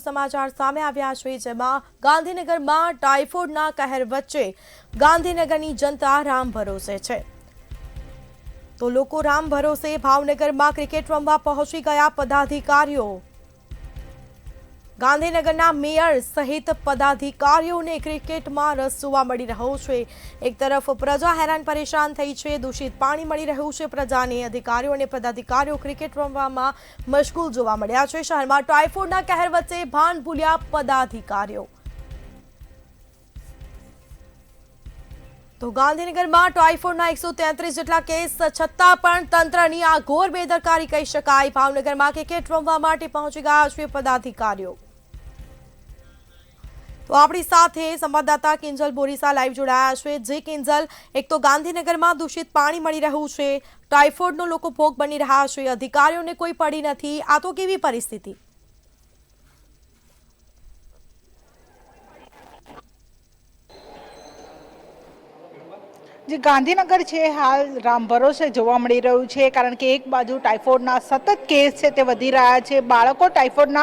સમાચાર સામે આવ્યા છે, જેમાં ગાંધીનગરમાં ટાઇફોઇડના કહેર વચ્ચે ગાંધીનગરની જનતા રામ ભરોસે છે। તો લોકો રામ ભરોસે ભાવનગરમાં ક્રિકેટ રમવા પહોંચી ગયા। પદાધિકારીઓ ગાંધીનગરના મેયર સહિત પદાધિકારીઓને ક્રિકેટમાં રસ જોવા મળી રહ્યો છે। એક તરફ પ્રજા હેરાન પરેશાન થઈ છે, દૂષિત પાણી મળી રહ્યું છે પ્રજાને। અધિકારીઓ અને પદાધિકારીઓ ક્રિકેટ રમવામાં મશગુલ જોવા મળ્યા છે। શહેરમાં ટાઇફોઇડના કહેર વચ્ચે ભાન ભૂલ્યા પદાધિકારીઓ। તો ગાંધીનગરમાં ટાઇફોઇડના 133 જેટલા કેસ છતાં પણ તંત્રની આ ઘોર બેદરકારી કહી શકાય। ભાવનગરમાં ક્રિકેટ રમવા માટે પહોંચી ગયા છે પદાધિકારીઓ। તો આપણી સાથે સંવાદદાતા કિંજલ બોરીસા લાઈવ જોડાયા છે। જે કિંજલ, એક તો ગાંધીનગરમાં દૂષિત પાણી મળી રહ્યું છે, ટાઇફોઇડનો લોકો ભોગ બની રહ્યા છે, અધિકારીઓને કોઈ પડી નથી, આ તો કેવી પરિસ્થિતિ? જે ગાંધીનગર છે હાલ રામ ભરોસે જોવા મળી રહ્યું છે, કારણ કે એક બાજુ ટાઇફોઇડના સતત કેસ છે તે વધી રહ્યા છે, બાળકો ટાઇફોઇડના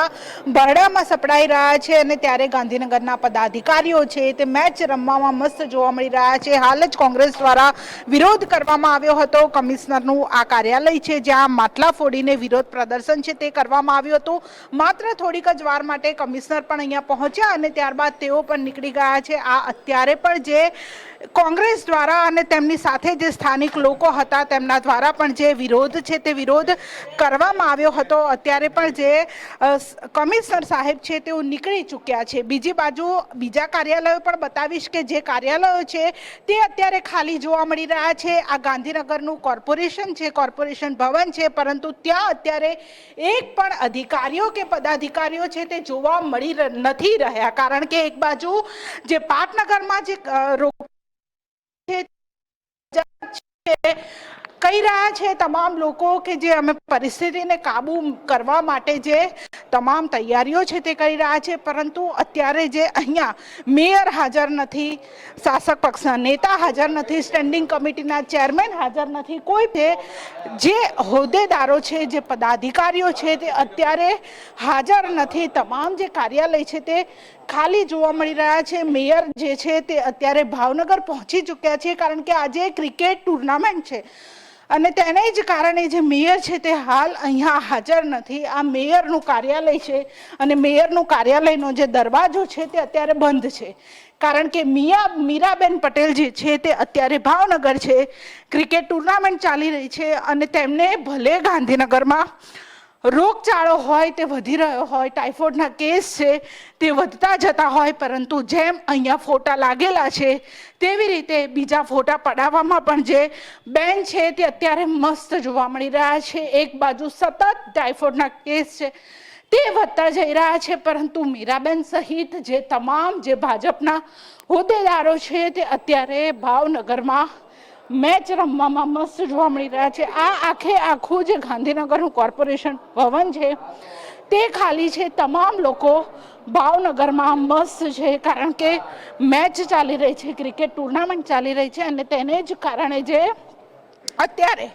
બરડામાં સપડાઈ રહ્યા છે, અને ત્યારે ગાંધીનગરના પદાધિકારીઓ છે તે મેચ રમવામાં મસ્ત જોવા મળી રહ્યા છે। હાલ જ કોંગ્રેસ દ્વારા વિરોધ કરવામાં આવ્યો હતો। કમિશનરનું આ કાર્યાલય છે જ્યાં માટલા ફોડીને વિરોધ પ્રદર્શન છે તે કરવામાં આવ્યું હતું। માત્ર થોડીક જ વાર માટે કમિશનર પણ અહીંયા પહોંચ્યા અને ત્યારબાદ તેઓ પણ નીકળી ગયા છે। આ અત્યારે પણ જે કોંગ્રેસ દ્વારા અને તેમની સાથે જે સ્થાનિક લોકો હતા તેમના દ્વારા પણ જે વિરોધ છે તે વિરોધ કરવામાં આવ્યો હતો। અત્યારે પણ જે કમિશનર સાહેબ છે તેઓ નીકળી ચૂક્યા છે। બીજી બાજુ બીજા કાર્યાલયો પણ બતાવીશ કે જે કાર્યાલયો છે તે અત્યારે ખાલી જોવા મળી રહ્યા છે। આ ગાંધીનગરનું કોર્પોરેશન છે, કોર્પોરેશન ભવન છે, પરંતુ ત્યાં અત્યારે એક પણ અધિકારીઓ કે પદાધિકારીઓ છે તે જોવા મળી નથી રહ્યા, કારણ કે એક બાજુ જે પાટનગરમાં જે કહી રહ્યા છે તમામ લોકો કે જે અમે પરિસ્થિતિને કાબુ કરવા માટે જે તમામ તૈયારીઓ છે તે કરી રહ્યા છે, પરંતુ અત્યારે જે અહીંયા મેયર હાજર નથી, શાસક પક્ષના નેતા હાજર નથી, સ્ટેન્ડિંગ કમિટીના ચેરમેન હાજર નથી, કોઈ જે હોદ્દેદારો છે, જે પદાધિકારીઓ છે તે અત્યારે હાજર નથી। તમામ જે કાર્યાલય છે તે ખાલી જોવા મળી રહ્યા છે। મેયર જે છે તે અત્યારે ભાવનગર પહોંચી ચૂક્યા છે, કારણ કે આજે ક્રિકેટ ટુર્નામેન્ટ છે અને તેને જ કારણે જે મેયર છે તે હાલ અહીંયા હાજર નથી। આ મેયરનું કાર્યાલય છે અને મેયરનું કાર્યાલયનો જે દરવાજો છે તે અત્યારે બંધ છે, કારણ કે મીરાબેન પટેલ જે છે તે અત્યારે ભાવનગર છે, ક્રિકેટ ટુર્નામેન્ટ ચાલી રહી છે અને તેમને ભલે ગાંધીનગરમાં રોગચાળો હોય તે વધી રહ્યો હોય, ટાઇફોઇડના કેસ છે તે વધતા જતા હોય, પરંતુ જેમ અહીંયા ફોટા લાગેલા છે તેવી રીતે બીજા ફોટા પડાવવામાં પણ જે બેન છે તે અત્યારે મસ્ત જોવા મળી રહ્યા છે। એક બાજુ સતત ટાઇફોઇડના કેસ છે તે વધતા જઈ રહ્યા છે, પરંતુ મીરાબેન સહિત જે તમામ જે ભાજપના હોદ્દેદારો છે તે અત્યારે ભાવનગરમાં મેચ રમવામાં મસ્ત જોવા મળી રહ્યા છે। આ આખું જે ગાંધીનગરનું કોર્પોરેશન ભવન છે તે ખાલી છે, તમામ લોકો ભાવનગરમાં મસ્ત છે, કારણ કે મેચ ચાલી રહી છે, ક્રિકેટ ટુર્નામેન્ટ ચાલી રહી છે અને તેને જ કારણે જે અત્યારે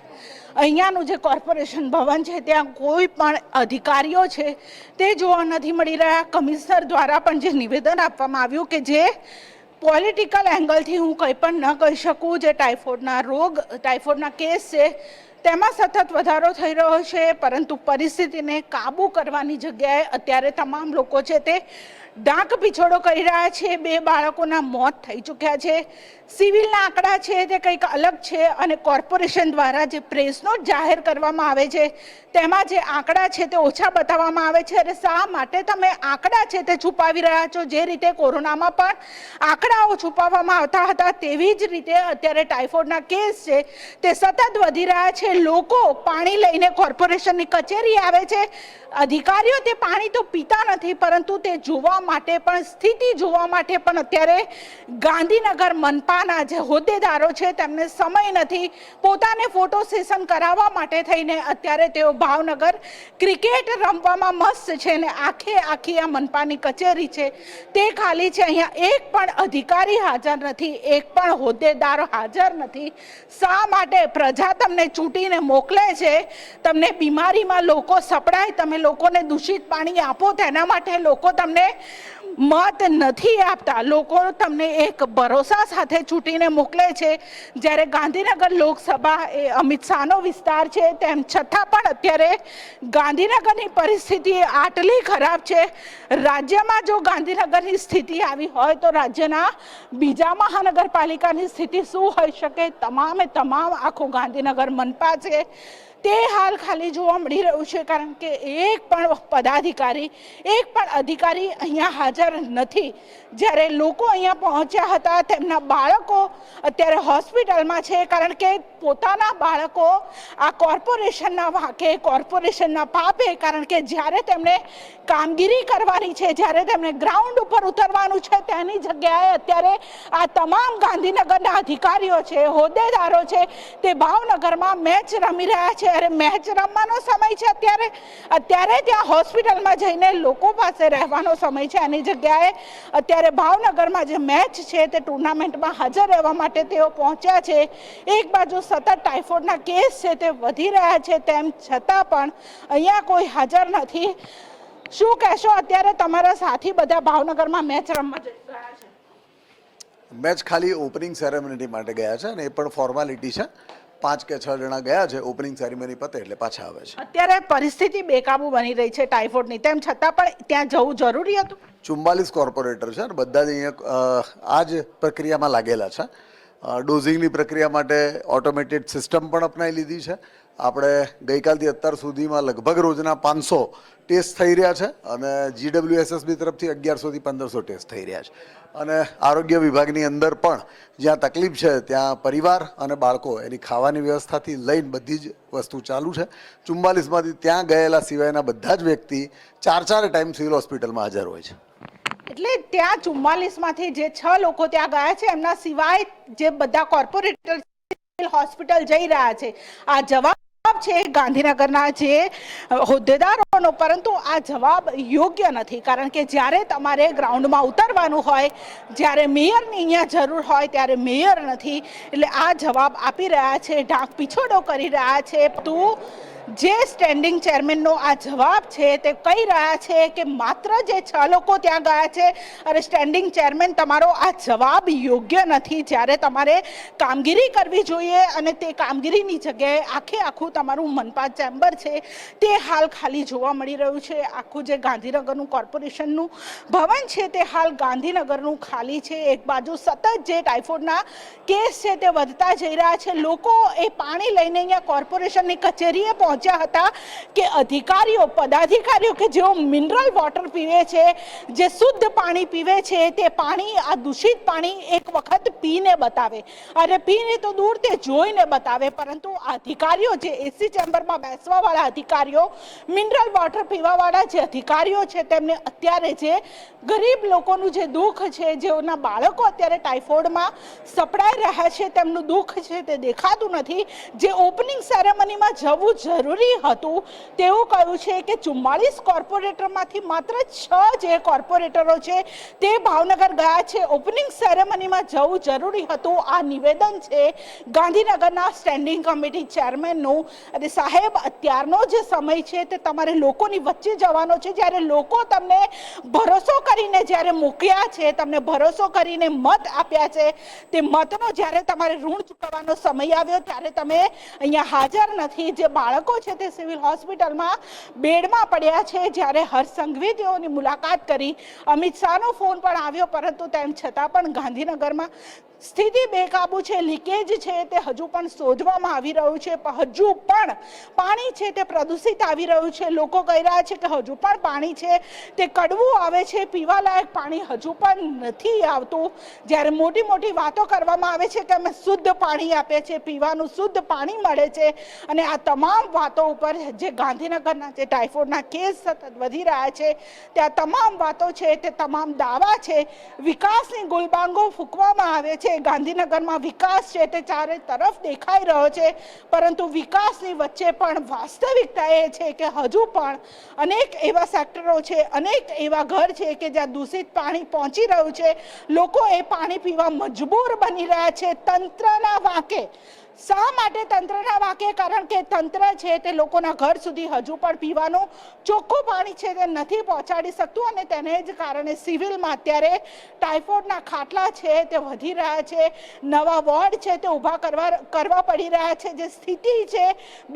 અહીંયાનું જે કોર્પોરેશન ભવન છે ત્યાં કોઈ પણ અધિકારીઓ છે તે જોવા નથી મળી રહ્યા। કમિશનર દ્વારા પણ જે નિવેદન આપવામાં આવ્યું કે જે પોલિટિકલ એંગલથી હું કંઈ પણ ન કહી શકું, જે ટાઇફોઇડના કેસ છે તેમાં સતત વધારો થઈ રહ્યો છે, પરંતુ પરિસ્થિતિને કાબૂ કરવાની જગ્યાએ અત્યારે તમામ લોકો છે તે ડાંક પીછોડો કરી રહ્યા છે। 2 બાળકોના મોત થઈ ચૂક્યા છે, સિવિલના આંકડા છે તે કંઈક અલગ છે અને કોર્પોરેશન દ્વારા જે પ્રેસ નોટ જાહેર કરવામાં આવે છે તેમાં જે આંકડા છે તે ઓછા બતાવવામાં આવે છે। અને શા માટે તમે આંકડા છે તે છુપાવી રહ્યા છો? જે રીતે કોરોનામાં પણ આંકડાઓ છુપાવવામાં આવતા હતા તેવી જ રીતે અત્યારે ટાઇફોઇડના કેસ છે તે સતત વધી રહ્યા છે। લોકો પાણી લઈને કોર્પોરેશનની કચેરી આવે છે, અધિકારીઓ તે પાણી તો પીતા નથી, પરંતુ તે જોવા માટે પણ, સ્થિતિ જોવા માટે પણ અત્યારે ગાંધીનગર મનપાના જે હોદ્દેદારો છે તેમને સમય નથી। પોતાને ફોટો સેશન કરાવવા માટે થઈને અત્યારે તેઓ ભાવનગર ક્રિકેટ રમવામાં મસ્ત છે ને આખી આ મનપાની કચેરી છે તે ખાલી છે। અહીંયા એક પણ અધિકારી હાજર નથી, એક પણ હોદ્દેદાર હાજર નથી। શા માટે? પ્રજા તમને ચૂંટીને મોકલે છે, તમને બીમારીમાં લોકો સપડાય, તમે લોકોને દૂષિત પાણી આપો, તેના માટે લોકો તમને મત નથી આપતા. લોકો તમને એક ભરોસા સાથે ચૂંટીને મોકલે છે. જ્યારે ગાંધીનગર લોકસભા એ અમિત શાહનો વિસ્તાર છે, તેમ છતાં પણ અત્યારે ગાંધીનગરની પરિસ્થિતિ આટલી ખરાબ છે. રાજ્યમાં જો ગાંધીનગરની સ્થિતિ આવી હોય તો રાજ્યના બીજા મહાનગરપાલિકાની સ્થિતિ શું હોઈ શકે? તમામે તમામ આખું ગાંધીનગર મનપા છે તે હાલ ખાલી જોવા મળી રહ્યું છે, કારણ કે એક પણ પદાધિકારી, એક પણ અધિકારી અહીંયા હાજર નથી. જ્યારે લોકો અહીંયા પહોંચ્યા હતા, તેમના બાળકો અત્યારે હોસ્પિટલમાં છે, કારણ કે પોતાના બાળકો આ કોર્પોરેશનના વાંકે, કોર્પોરેશનના પાપે, કારણ કે જ્યારે તેમણે કામગીરી કરવાની છે, જ્યારે તેમણે ગ્રાઉન્ડ ઉપર ઉતરવાનું છે, તેની જગ્યાએ અત્યારે આ તમામ ગાંધીનગરના અધિકારીઓ છે, હોદ્દેદારો છે, તે ભાવનગરમાં મેચ રમી રહ્યા છે. અરે મેચ રમવાનો સમય છે અત્યારે ત્યાં હોસ્પિટલમાં જઈને લોકો પાસે રહેવાનો સમય છે. એની જગ્યાએ અત્યારે ભાવનગરમાં જે મેચ છે તે ટુર્નામેન્ટમાં હાજર રહેવા માટે તેઓ પહોંચ્યા છે. એક બાજુ સતત ટાઇફોઇડના કેસ છે તે વધી રહ્યા છે, તેમ છતાં પણ અહીંયા કોઈ હાજર નથી. શું કહેશો? અત્યારે તમારા સાથી બધા ભાવનગરમાં મેચ રમવા ગયા છે. મેચ ખાલી ઓપનિંગ સેરેમની માટે ગયા છે અને એ પણ ફોર્માલિટી છે. 5 કે 6 જણા ગયા છે, ઓપનિંગ સેરેમની પતે એટલે પાછા આવે છે. અત્યારે પરિસ્થિતિ બેકાબુ બની રહી છે ટાઇફોઇડની, તેમ છતાં પણ ત્યાં જવું જરૂરી હતું. 44 કોર્પોરેટર છે અને બધા જ અહીંયા આ જ પ્રક્રિયામાં લાગેલા છે. ડોઝિંગની પ્રક્રિયા માટે ઓટોમેટેડ સિસ્ટમ પણ અપનાવી લીધી છે. આપણે ગઈકાલથી અત્યાર સુધીમાં લગભગ રોજના 500 ટેસ્ટ થઈ રહ્યા છે અને GWSSB તરફથી 1100 થી 1500 ટેસ્ટ થઈ રહ્યા છે. અને આરોગ્ય વિભાગની અંદર પણ જ્યાં તકલીફ છે ત્યાં પરિવાર અને બાળકો એની ખાવાની વ્યવસ્થાથી લઈને બધી જ વસ્તુ ચાલુ છે. 44માંથી ત્યાં ગયેલા સિવાયના બધા જ વ્યક્તિ 4 ટાઈમ સિવિલ હોસ્પિટલમાં હાજર હોય છે. એટલે ત્યાં 44માંથી જે 6 લોકો ત્યાં ગયા છે, એમના સિવાય જે બધા કોર્પોરેટર હોસ્પિટલ જઈ રહ્યા છે. આ જવાબ છે ગાંધીનગરના જે હોદ્દેદારોનો, પરંતુ આ જવાબ યોગ્ય નથી, કારણ કે જ્યારે તમારે ગ્રાઉન્ડમાં ઉતરવાનું હોય, જ્યારે મેયરની અહીંયા જરૂર હોય ત્યારે મેયર નથી. એટલે આ જવાબ આપી રહ્યા છે, ઢાંક પીછોડો કરી રહ્યા છે. તું જે સ્ટેન્ડિંગ ચેરમેનનો આ જવાબ છે તે કહી રહ્યા છે કે માત્ર જે 6 લોકો ત્યાં ગયા છે. અને સ્ટેન્ડિંગ ચેરમેન, તમારો આ જવાબ યોગ્ય નથી. જ્યારે તમારે કામગીરી કરવી જોઈએ અને તે કામગીરીની જગ્યાએ આખું તમારું મનપા ચેમ્બર છે તે હાલ ખાલી જોવા મળી રહ્યું છે. આખું જે ગાંધીનગરનું કોર્પોરેશનનું ભવન છે તે હાલ ગાંધીનગરનું ખાલી છે. એક બાજુ સતત જે ટાઇફોઇડના કેસ છે તે વધતા જઈ રહ્યા છે. લોકો એ પાણી લઈને અહીંયા કોર્પોરેશનની કચેરીએ પહોંચ્યા હતા કે અધિકારીઓ, પદાધિકારીઓ કે જેઓ મિનરલ વોટર પીવે છે, જે શુદ્ધ પાણી પીવે છે, તે પાણી, આ દૂષિત પાણી એક વખત પીને બતાવે. અને પીને તો દૂર, તે જોઈને બતાવે. પરંતુ અધિકારીઓ, જે એસી ચેમ્બરમાં બેસવા વાળા અધિકારીઓ, મિનરલ વોટર પીવા વાળા જે અધિકારીઓ છે, તેમને અત્યારે જે ગરીબ લોકોનું જે દુઃખ છે, જેઓના બાળકો અત્યારે ટાઇફોઇડમાં સપડાઈ રહ્યા છે, તેમનું દુઃખ છે તે દેખાતું નથી. જે ઓપનિંગ સેરેમનીમાં જવું જરૂરી હતું, તેવું કહ્યું છે કે 44 કોર્પોરેટરમાંથી માત્ર 6 જે કોર્પોરેટરો છે તે ભાવનગર ગયા છે. ઓપનિંગ સેરેમનીમાં જવું જરૂરી હતું. આ નિવેદન છે ગાંધીનગરના સ્ટેન્ડિંગ કમિટી ચેરમેનનું. અને સાહેબ, અત્યારનો જે સમય છે તે તમારે લોકોની વચ્ચે જવાનો છે. જ્યારે લોકો તમને ભરોસો કરીને જ્યારે મૂક્યા છે, તમને ભરોસો કરીને મત આપ્યા છે, તે મતનો જ્યારે તમારે ઋણ ચૂકવવાનો સમય આવ્યો ત્યારે તમે અહીંયા હાજર નથી. જે બાળકો છે તે સિવિલ હોસ્પિટલમાં બેડમાં પડ્યા છે. જ્યારે હર્ષ સંઘવી તેઓની મુલાકાત કરી, અમિત શાહનો ફોન પણ આવ્યો, પરંતુ તેમ છતાં પણ ગાંધીનગરમાં સ્થિતિ બેકાબુ છે. લીકેજ છે તે હજુ પણ શોધવામાં આવી રહ્યું છે. હજુ પણ પાણી છે તે પ્રદૂષિત આવી રહ્યું છે. લોકો કહી રહ્યા છે કે હજુ પણ પાણી છે તે કડવું આવે છે, પીવાલાયક પાણી હજુ પણ નથી આવતું. જ્યારે મોટી વાતો કરવામાં આવે છે કે અમે શુદ્ધ પાણી આપીએ છીએ, પીવાનું શુદ્ધ પાણી મળે છે, અને આ તમામ વાતો ઉપર જે ગાંધીનગરના જે ટાઇફોઇડના કેસ સતત વધી રહ્યા છે, ત્યાં તમામ વાતો છે તે તમામ દાવા છે. વિકાસની ગુલબાંગો ફૂંકવામાં આવે છે. ગાંધીનગરમાં વિકાસ છે તે ચારે તરફ દેખાઈ રહ્યો છે, પરંતુ વિકાસની વચ્ચે પણ વાસ્તવિકતા એ છે કે હજુ પણ અનેક એવા સેક્ટરો છે, અનેક એવા ઘર છે કે જ્યાં દૂષિત પાણી પહોંચી રહ્યું છે. લોકો એ પાણી પીવા મજબૂર બની રહ્યા છે. તંત્રના વાંકે શા માટે તંત્રના વાકે? કારણ કે તંત્ર છે તે લોકોના ઘર સુધી હજુ પણ પીવાનું ચોખ્ખું પાણી છે તે નથી પહોંચાડી શકતું અને તેને જ કારણે સિવિલમાં અત્યારે ટાઇફોઇડના ખાટલા છે તે વધી રહ્યા છે, નવા વોર્ડ છે તે ઊભા કરવા પડી રહ્યા છે. જે સ્થિતિ છે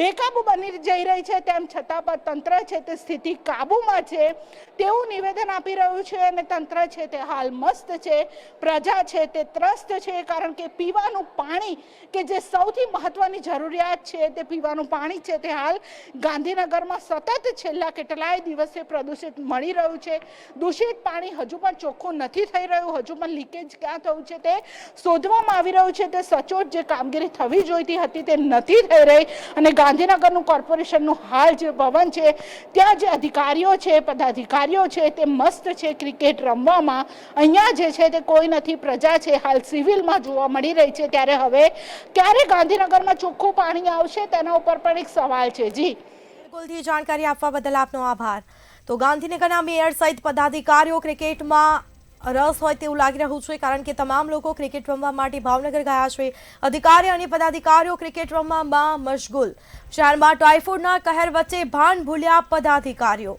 બેકાબુ બની જઈ રહી છે, તેમ છતાં પણ તંત્ર છે તે સ્થિતિ કાબૂમાં છે તેવું નિવેદન આપી રહ્યું છે અને તંત્ર છે તે હાલ મસ્ત છે, પ્રજા છે તે ત્રસ્ત છે. કારણ કે પીવાનું પાણી કે જે સૌથી મહત્વની જરૂરિયાત છે તે પીવાનું પાણી છે તે હાલ ગાંધીનગરમાં સતત છેલ્લા કેટલાય દિવસે પ્રદૂષિત મળી રહ્યું છે. દૂષિત પાણી હજુ પણ ચોખ્ખું નથી થઈ રહ્યું, હજુ પણ લીકેજ ક્યાં થયું છે તે શોધવામાં આવી રહ્યું છે. તે સચોટ જે કામગીરી થવી જોઈતી હતી તે નથી થઈ રહી અને ગાંધીનગરનું કોર્પોરેશનનું હાલ જે ભવન છે ત્યાં જે અધિકારીઓ છે, પદાધિકારીઓ છે તે મસ્ત છે ક્રિકેટ રમવામાં. અહીંયા જે છે તે કોઈ નથી, પ્રજા છે હાલ સિવિલમાં જોવા મળી રહી છે. ત્યારે હવે ક્યારે ગાંધીનગરમાં ચોખ્ખું પાણી આવશે તેના ઉપર પણ એક સવાલ છે. જી બિલકુલથી જાણકારી આપવા બદલ આપનો આભાર. તો ગાંધીનગરના મેયર સહિત પદાધિકારીઓ ક્રિકેટમાં રસ હોય તેવું લાગી રહ્યું છે, કારણ કે તમામ લોકો ક્રિકેટ રમવા માટે ભાવનગર ગયા છે. અધિકારી અને પદાધિકારીઓ ક્રિકેટ રમવામાં મશગુલ. શહેરમાં ટાઇફોઇડના કહેર વચ્ચે ભાન ભૂલ્યા પદાધિકારીઓ.